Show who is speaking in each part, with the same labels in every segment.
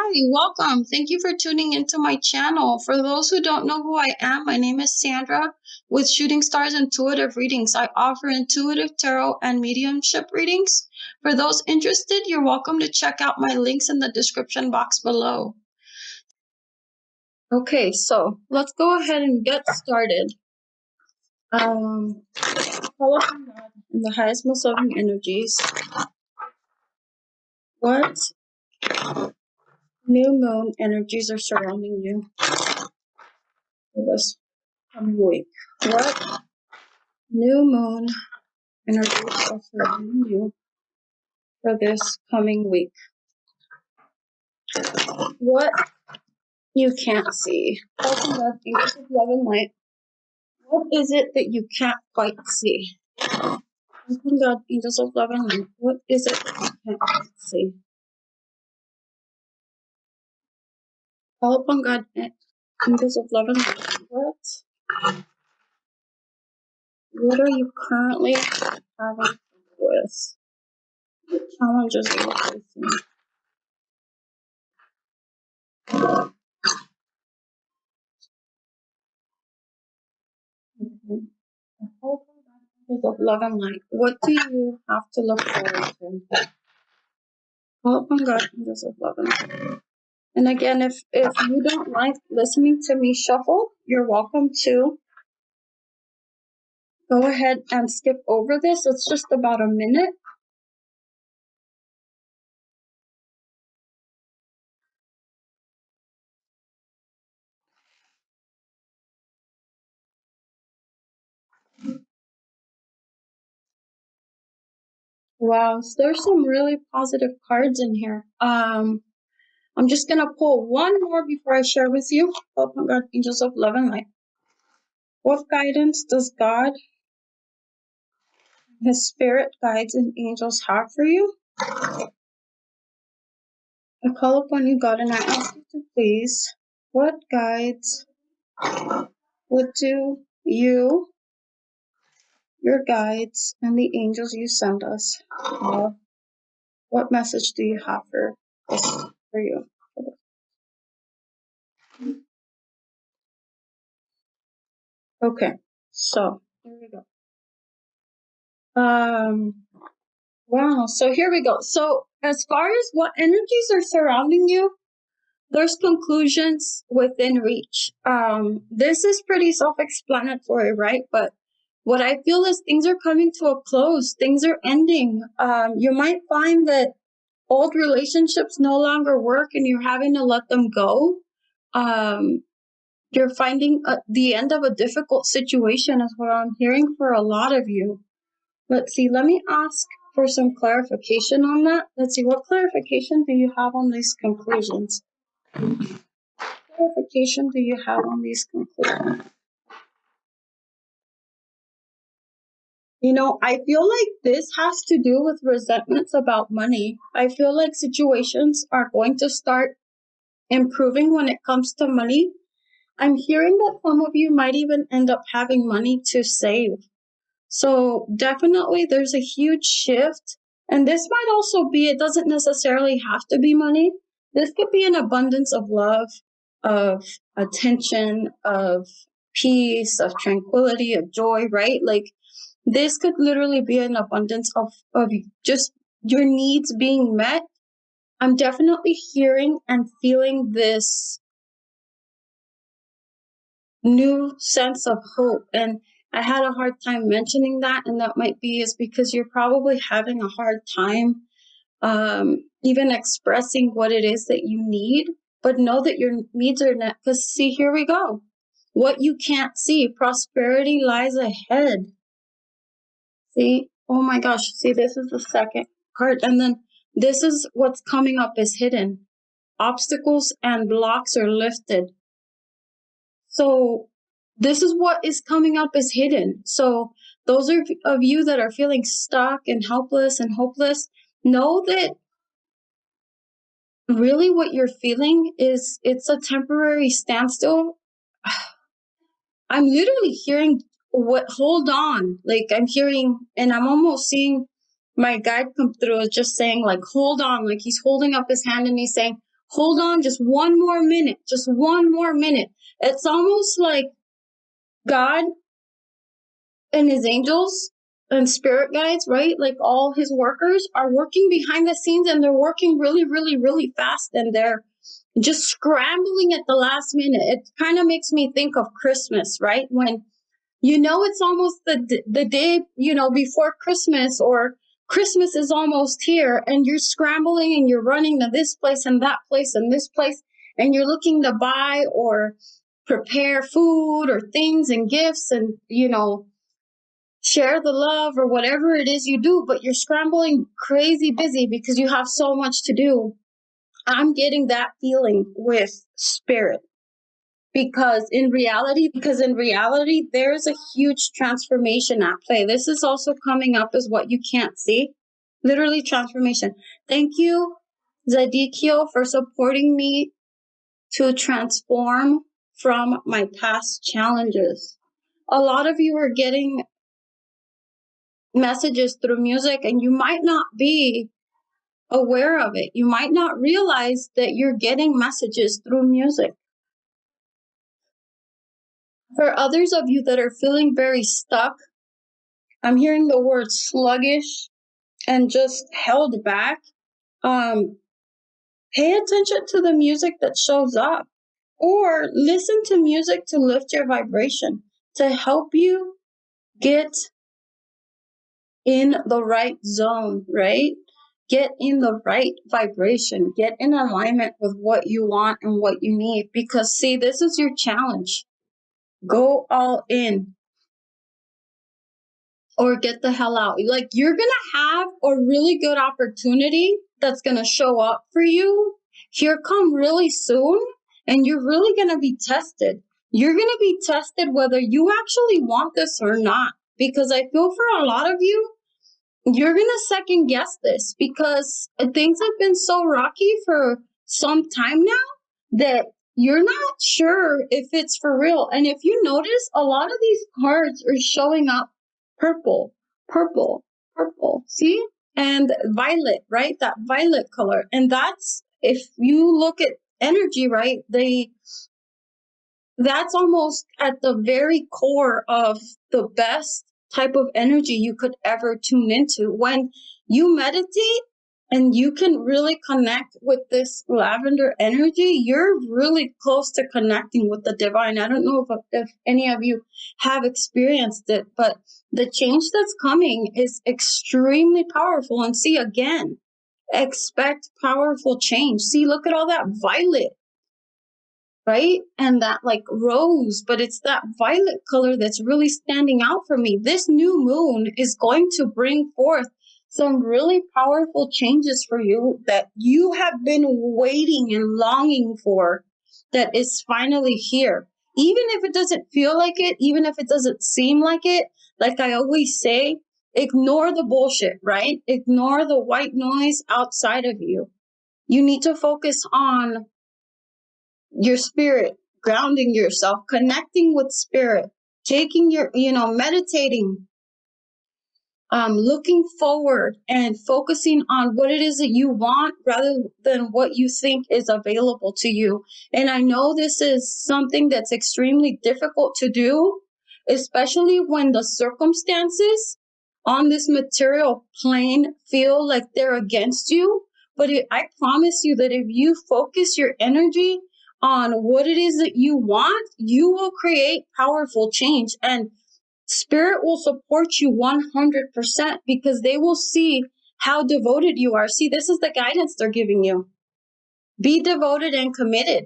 Speaker 1: Hi, welcome. Thank you for tuning into my channel. For those who don't know who I am, my name is Sandra with Shooting Stars Intuitive Readings. I offer intuitive tarot and mediumship readings. For those interested, you're welcome to check out my links in the description box below. Okay, so let's go ahead and get started. Call upon God in the highest, most loving energies. What new moon energies are surrounding you for this coming week? What new moon energies are surrounding you for this coming week? What you can't see. Open up, angels of love and light. What is it that you can't quite see? Open God, angels of love and light. What is it that you can't quite see? Call upon God, angels of love and light. What are you currently having with? What challenges are you facing? Okay. Call upon God, angels of love and light. What do you have to look forward to? Call upon God, angels of love and light. And again, if you don't like listening to me shuffle, you're welcome to go ahead and skip over this. It's just about a minute. Wow, so there's some really positive cards in here. I'm just gonna pull one more before I share with you. Oh my God, angels of love and light. What guidance does God, His spirit guides and angels have for you? I call upon you, God, and I ask you to please, what guides would do you, your guides, and the angels you send us? What message do you have for us, for you? Okay, so here we go. Wow, so here we go. So as far as what energies are surrounding you, there's conclusions within reach. This is pretty self-explanatory, right? But what I feel is things are coming to a close. Things are ending. You might find that old relationships no longer work and you're having to let them go. You're finding the end of a difficult situation is what I'm hearing for a lot of you. Let's see, let me ask for some clarification on that. Let's see, what clarification do you have on these conclusions? Clarification do you have on these conclusions? You know, I feel like this has to do with resentments about money. I feel like situations are going to start improving when it comes to money. I'm hearing that some of you might even end up having money to save. So definitely there's a huge shift. And this might also be, it doesn't necessarily have to be money. This could be an abundance of love, of attention, of peace, of tranquility, of joy, right? Like this could literally be an abundance of just your needs being met. I'm definitely hearing and feeling this new sense of hope. And I had a hard time mentioning that, and that might be is because you're probably having a hard time even expressing what it is that you need, but know that your needs are not, because see, here we go. What you can't see, prosperity lies ahead. See, oh my gosh, see, this is the second card, and then this is what's coming up is hidden. Obstacles and blocks are lifted. So this is what is coming up as hidden. So those of you that are feeling stuck and helpless and hopeless, know that really what you're feeling is it's a temporary standstill. I'm literally hearing hold on. Like I'm hearing, and I'm almost seeing my guide come through just saying like, hold on, like he's holding up his hand and he's saying, Hold on just one more minute, just one more minute. It's almost like God and his angels and spirit guides, right? Like all his workers are working behind the scenes, and they're working really, really, really fast, and they're just scrambling at the last minute. It kind of makes me think of Christmas, right? When it's almost the day, before Christmas, or Christmas is almost here, and you're scrambling and you're running to this place and that place and this place, and you're looking to buy or prepare food or things and gifts and, share the love or whatever it is you do, but you're scrambling crazy busy because you have so much to do. I'm getting that feeling with spirit. Because in reality, there's a huge transformation at play. This is also coming up as what you can't see. Literally transformation. Thank you, Zadikio, for supporting me to transform from my past challenges. A lot of you are getting messages through music, and you might not be aware of it. You might not realize that you're getting messages through music. For others of you that are feeling very stuck, I'm hearing the word sluggish and just held back. Pay attention to the music that shows up, or listen to music to lift your vibration, to help you get in the right zone, right? Get in the right vibration, get in alignment with what you want and what you need. Because see, this is your challenge. Go all in or get the hell out. Like, you're going to have a really good opportunity that's going to show up for you here come really soon. And you're really going to be tested. You're going to be tested whether you actually want this or not. Because I feel for a lot of you, you're going to second guess this because things have been so rocky for some time now that you're not sure if it's for real. And if you notice, a lot of these cards are showing up purple, purple, purple, see? And violet, right? That violet color. And that's, if you look at energy, right? That's almost at the very core of the best type of energy you could ever tune into. When you meditate and you can really connect with this lavender energy, you're really close to connecting with the divine. I don't know if any of you have experienced it, but the change that's coming is extremely powerful. And see, again, expect powerful change. See, look at all that violet, right? And that like rose, but it's that violet color that's really standing out for me. This new moon is going to bring forth some really powerful changes for you that you have been waiting and longing for, that is finally here. Even if it doesn't feel like it, even if it doesn't seem like it, like I always say, ignore the bullshit, right? Ignore the white noise outside of you. You need to focus on your spirit, grounding yourself, connecting with spirit, taking your, meditating, looking forward and focusing on what it is that you want rather than what you think is available to you. And I know this is something that's extremely difficult to do, especially when the circumstances on this material plane feel like they're against you. But I promise you that if you focus your energy on what it is that you want, you will create powerful change. And Spirit will support you 100% because they will see how devoted you are. See, this is the guidance they're giving you. Be devoted and committed.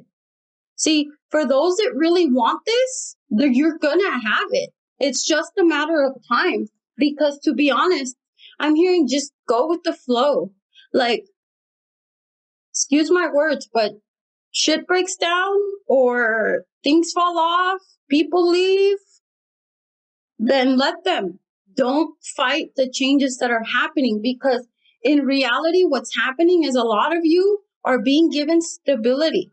Speaker 1: See, for those that really want this, you're going to have it. It's just a matter of time. Because to be honest, I'm hearing just go with the flow. Like, excuse my words, but shit breaks down or things fall off, people leave, then let them. Don't fight the changes that are happening, because in reality, what's happening is a lot of you are being given stability.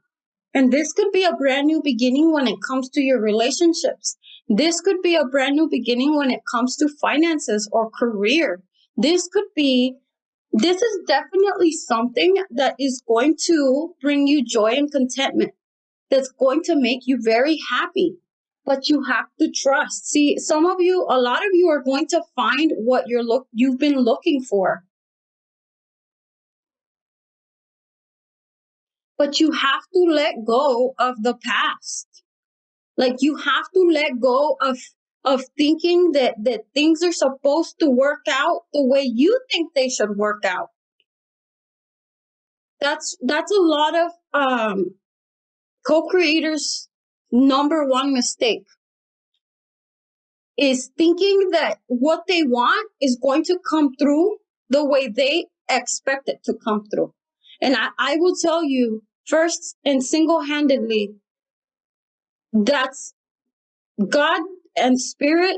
Speaker 1: And this could be a brand new beginning when it comes to your relationships. This could be a brand new beginning when it comes to finances or career. This could be This is definitely something that is going to bring you joy and contentment. That's going to make you very happy. But you have to trust. See, a lot of you are going to find what you've been looking for. But you have to let go of the past. Like, you have to let go of thinking that things are supposed to work out the way you think they should work out. That's a lot of co-creators' number one mistake, is thinking that what they want is going to come through the way they expect it to come through. And I will tell you first and single-handedly, that's God and spirit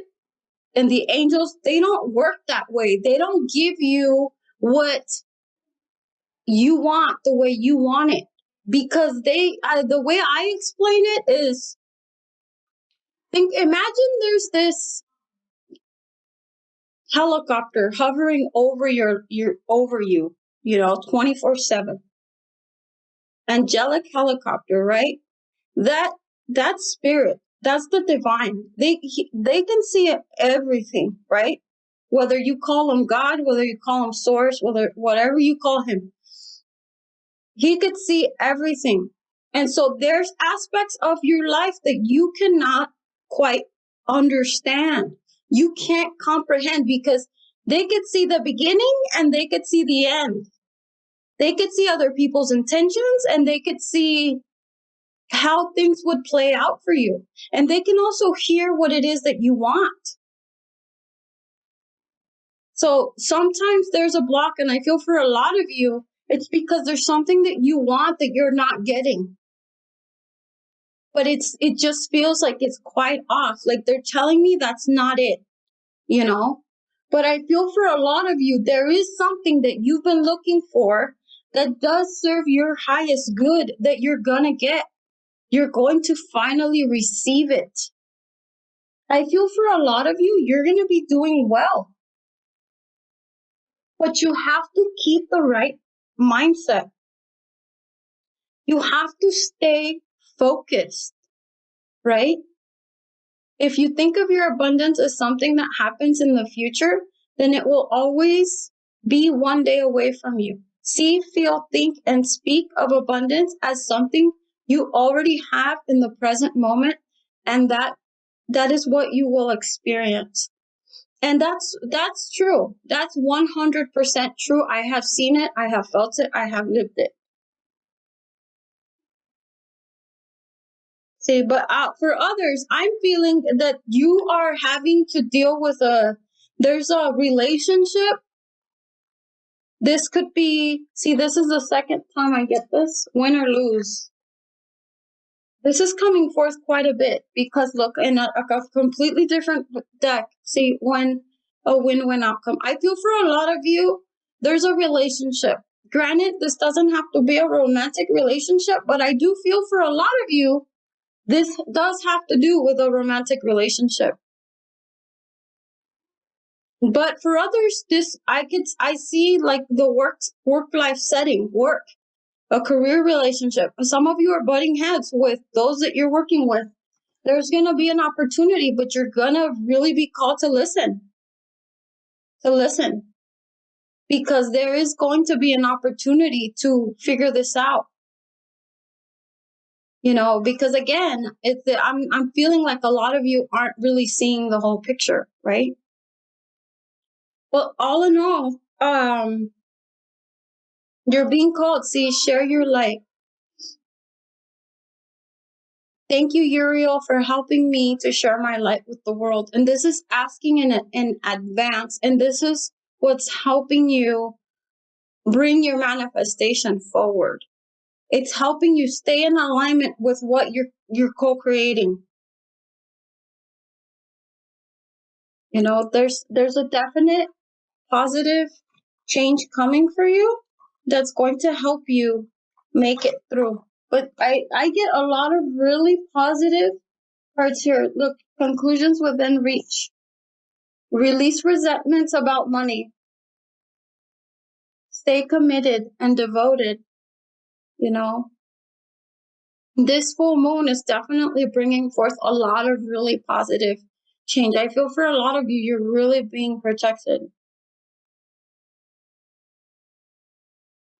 Speaker 1: and the angels, they don't work that way. They don't give you what you want the way you want it. Because the way I explain it is, imagine there's this helicopter hovering over over you, 24/7. Angelic helicopter, right? That spirit, that's the divine. They can see everything, right? Whether you call him God, whether you call him source, whatever you call him, he could see everything. And so there's aspects of your life that you cannot quite understand. You can't comprehend, because they could see the beginning and they could see the end. They could see other people's intentions and they could see how things would play out for you. And they can also hear what it is that you want. So sometimes there's a block, and I feel for a lot of you, it's because there's something that you want that you're not getting. But it just feels like it's quite off. Like they're telling me that's not it, you know? But I feel for a lot of you, there is something that you've been looking for that does serve your highest good that you're gonna get. You're going to finally receive it. I feel for a lot of you, you're gonna be doing well. But you have to keep the right mindset. You have to stay focused, right? If you think of your abundance as something that happens in the future, then it will always be one day away from you. See, feel, think, and speak of abundance as something you already have in the present moment, and that is what you will experience. And that's true. That's 100% true. I have seen it, I have felt it, I have lived it. See, but for others, I'm feeling that you are having to deal with there's a relationship. This could be, see, this is the second time I get this, win or lose. This is coming forth quite a bit because look, in a completely different deck, see, when a win-win outcome. I feel for a lot of you, there's a relationship. Granted, this doesn't have to be a romantic relationship, but I do feel for a lot of you, this does have to do with a romantic relationship. But for others, I see like the work life setting, work, a career relationship. Some of you are butting heads with those that you're working with. There's going to be an opportunity, but you're going to really be called to listen. Because there is going to be an opportunity to figure this out. Because again, I'm feeling like a lot of you aren't really seeing the whole picture, right? Well, all in all, you're being called. See, share your light. Thank you, Uriel, for helping me to share my light with the world. And this is asking in advance. And this is what's helping you bring your manifestation forward. It's helping you stay in alignment with what you're co-creating. There's a definite positive change coming for you that's going to help you make it through. But I get a lot of really positive parts here. Look, conclusions within reach. Release resentments about money. stay committed and devoted, you know. This full moon is definitely bringing forth a lot of really positive change. I feel for a lot of you, you're really being protected.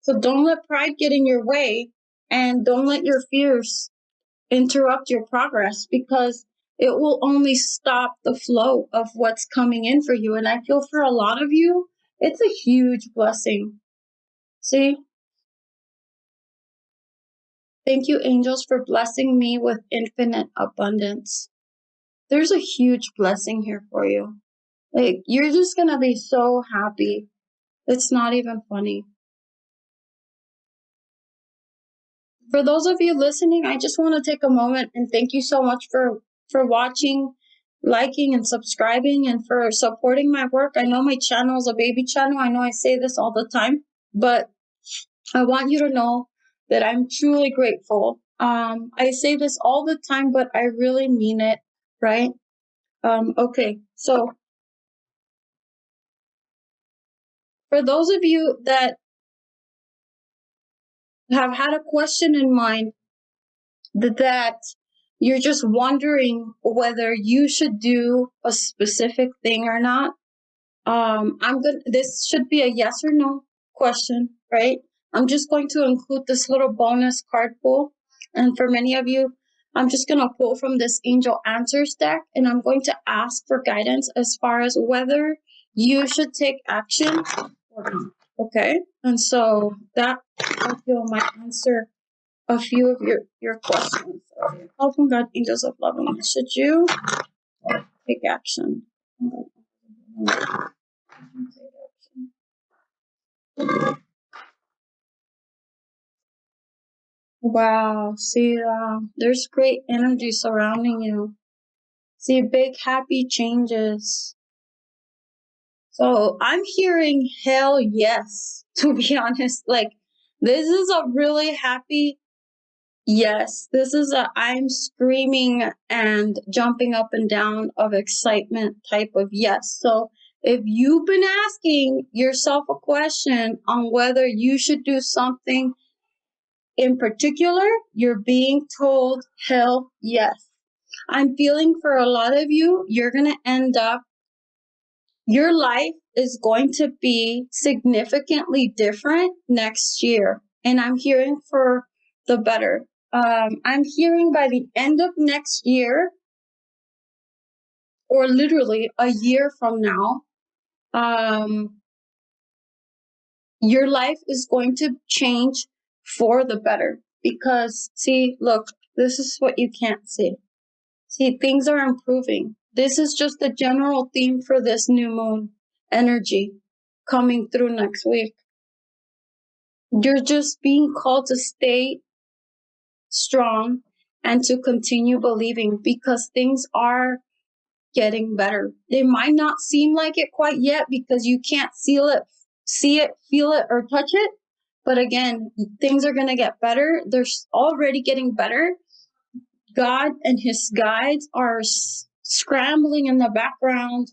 Speaker 1: So don't let pride get in your way, and don't let your fears interrupt your progress, because it will only stop the flow of what's coming in for you. And I feel for a lot of you, it's a huge blessing. See? Thank you, angels, for blessing me with infinite abundance. There's a huge blessing here for you. Like, you're just gonna be so happy. It's not even funny. For those of you listening, I just want to take a moment and thank you so much for watching, liking, and subscribing, and for supporting my work. I know my channel is a baby channel. I know I say this all the time, but I want you to know that I'm truly grateful. I say this all the time, but I really mean it, right? Okay, so for those of you that have had a question in mind, that you're just wondering whether you should do a specific thing or not, this should be a yes or no question, right? I'm just going to include this little bonus card pull. And for many of you, I'm just going to pull from this angel answers deck, and I'm going to ask for guidance as far as whether you should take action or not. Okay? And so that, I feel, might answer a few of your questions. Help from God, angels of love, and should you take action? Wow, see, there's great energy surrounding you. See, big happy changes. So I'm hearing hell yes, to be honest. Like, this is a really happy yes. This is I'm screaming and jumping up and down of excitement type of yes. So if you've been asking yourself a question on whether you should do something in particular, you're being told hell yes. I'm feeling for a lot of you, you're going to end up, your life is going to be significantly different next year. And I'm hearing for the better. I'm hearing by the end of next year, or literally a year from now, your life is going to change for the better. Because, see, look, this is what you can't see. See, things are improving. This is just the general theme for this new moon energy coming through next week. You're just being called to stay strong and to continue believing, because things are getting better. They might not seem like it quite yet because you can't see it, feel it, or touch it. But again, things are going to get better. They're already getting better. God and his guides are scrambling in the background,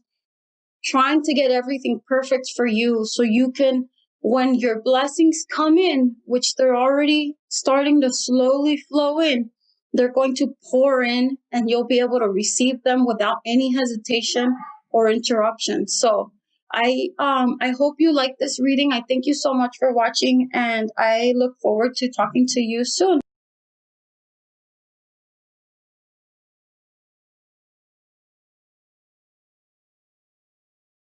Speaker 1: trying to get everything perfect for you, so you can, when your blessings come in, which they're already starting to slowly flow in, they're going to pour in, and you'll be able to receive them without any hesitation or interruption. So I hope you like this reading. I thank you so much for watching, and I look forward to talking to you soon.